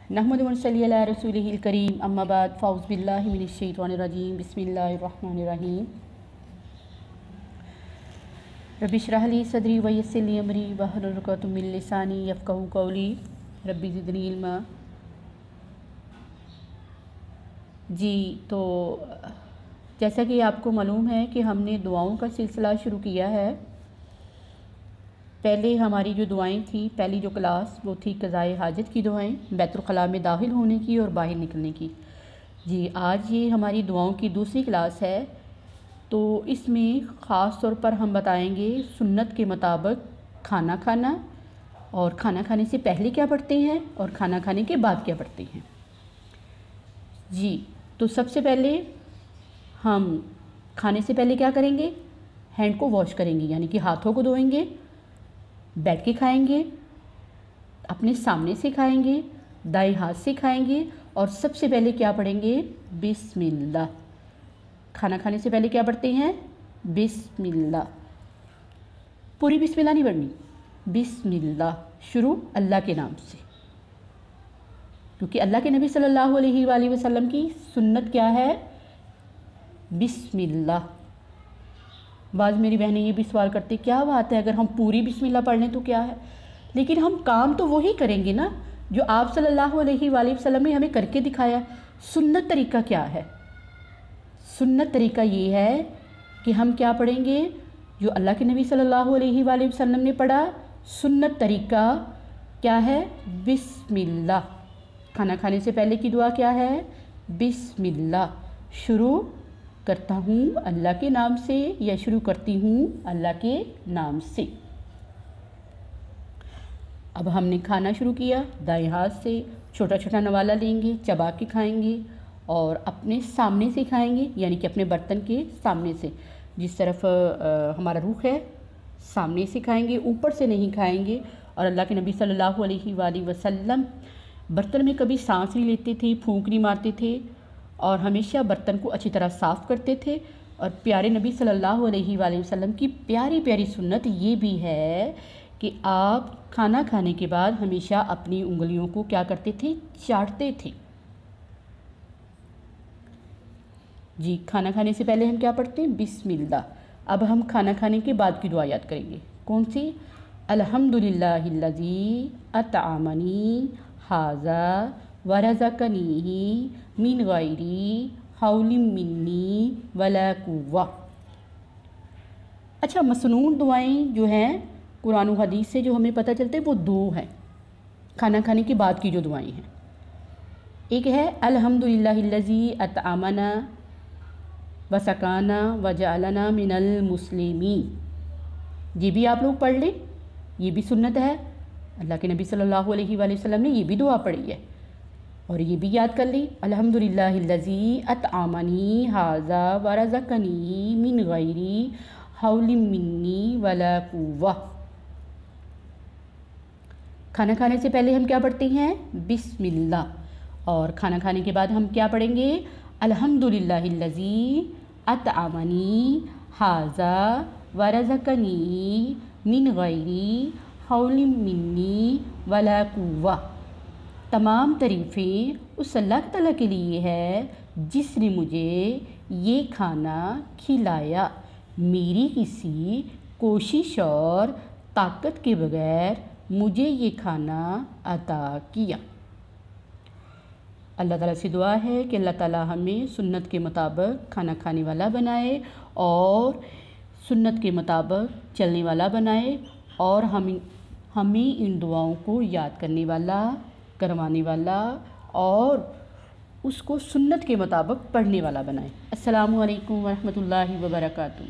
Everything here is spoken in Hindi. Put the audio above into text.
नहमदु व नसल्ली अला रसूलिहिल करीम अम्मा बाद फ़ाउज़ु बिल्लाहि मिनश शैतानिर रजीम बिस्मिल्लाहिर रहमानिर रहीम। रब्बि इश्रह ली सदरी व यस्सिर ली अमरी वहलुल उक़दतम मिन लिसानी यफ़क़हू क़ौली रब्बि ज़िदनी इल्मा। जी, तो जैसा कि आपको मालूम है कि हमने दुआओं का सिलसिला शुरू किया है। पहले हमारी जो दुआएं थी, पहली जो क्लास वो थी क़ज़ाए हाजत की दुआएं, बैतुल ख़ला में दाखिल होने की और बाहर निकलने की। जी, आज ये हमारी दुआओं की दूसरी क्लास है। तो इसमें ख़ास तौर पर हम बताएंगे सुन्नत के मुताबिक खाना खाना, और खाना खाने से पहले क्या पढ़ते हैं और खाना खाने के बाद क्या पढ़ते हैं। जी, तो सबसे पहले हम खाने से पहले क्या करेंगे, हैंड को वॉश करेंगे, यानी कि हाथों को धोएंगे, बैठ के खाएंगे, अपने सामने से खाएंगे, दाएं हाथ से खाएंगे, और सबसे पहले क्या पढ़ेंगे, बिस्मिल्लाह। खाना खाने से पहले क्या पढ़ते हैं, बिस्मिल्लाह। पूरी बिस्मिल्लाह नहीं पढ़नी, बिस्मिल्लाह, शुरू अल्लाह के नाम से, क्योंकि अल्लाह के नबी सल्लल्लाहु अलैहि वसल्लम की सुन्नत क्या है, बिस्मिल्लाह। बाज़ मेरी बहनें ये भी सवाल करती, क्या बात है अगर हम पूरी बिस्मिल्लाह पढ़ लें तो क्या है, लेकिन हम काम तो वही करेंगे ना जो आप सल्लल्लाहु अलैहि वसल्लम ने हमें करके दिखाया। सुन्नत तरीका क्या है, सुन्नत तरीका ये है कि हम क्या पढ़ेंगे, जो अल्लाह के नबी सल्लल्लाहु अलैहि वसल्लम ने पढ़ा। सुन्नत तरीका क्या है, बिस्मिल्लाह। खाना खाने से पहले की दुआ क्या है, बिस्मिल्लाह, शुरू करता हूँ अल्लाह के नाम से, या शुरू करती हूँ अल्लाह के नाम से। अब हमने खाना शुरू किया, दाएं हाथ से छोटा छोटा नवाला लेंगे, चबा के खाएंगे और अपने सामने से खाएंगे, यानी कि अपने बर्तन के सामने से, जिस तरफ हमारा रुख है सामने से खाएंगे, ऊपर से नहीं खाएंगे। और अल्लाह के नबी सल्लल्लाहु अलैहि वसल्लम बर्तन में कभी सांस नहीं लेते थे, फूंक नहीं मारते थे, और हमेशा बर्तन को अच्छी तरह साफ़ करते थे। और प्यारे नबी सल्लल्लाहु अलैहि वसल्लम की प्यारी प्यारी सुन्नत ये भी है कि आप खाना खाने के बाद हमेशा अपनी उंगलियों को क्या करते थे, चाटते थे। जी, खाना खाने से पहले हम क्या पढ़ते हैं, बिस्मिल्लाह। अब हम खाना खाने के बाद की दुआ याद करेंगे, कौन सी, अल्हम्दुलिल्लाहिल्लज़ी अतअमनी हाज़ा वरज़क़नीही मिन गैरी हौलिन मिन्नी वला कुव्वा। अच्छा, मसनून दुआएं जो हैं कुरान और हदीस से जो हमें पता चलते हैं वो दो हैं खाना खाने के बाद की जो दुआएं हैं। एक है अल्हम्दुलिल्लाहिल्लज़ी अतअमना वसकाना वजअलना मिनल मुस्लिमीन। ये भी आप लोग पढ़ लें, ये भी सुन्नत है, अल्लाह के नबी सल्लल्लाहु अलैहि वसल्लम ने ये भी दुआ पढ़ी है। और ये भी याद कर ली, अल्हम्दुलिल्लाहिल्लज़ी अतअमनी हाज़ा वरज़क़नी मिन गैरी हौलिन मिन्नी वला कुव्वा। खाना खाने से पहले हम क्या पढ़ते हैं, बिस्मिल्लाह। और खाना खाने के बाद हम क्या पढ़ेंगे, अल्हम्दुलिल्लाहिल्लज़ी अतअमनी हाज़ा वरज़क़नी मिन गैरी हौलिन मिन्नी वला कुव्वा। तमाम तारीफ़ें उस अल्लाह ताला के लिए है जिसने मुझे ये खाना खिलाया, मेरी किसी कोशिश और ताकत के बगैर मुझे ये खाना अता किया। अल्लाह ताला से दुआ है कि अल्लाह ताला हमें सुन्नत के मुताबिक खाना खाने वाला बनाए और सुन्नत के मुताबिक चलने वाला बनाए, और हमें इन दुआओं को याद करने वाला, करवाने वाला और उसको सुन्नत के मुताबिक पढ़ने वाला बनाए। अस्सलामु अलैकुम व रहमतुल्लाहि व बरकातुहू।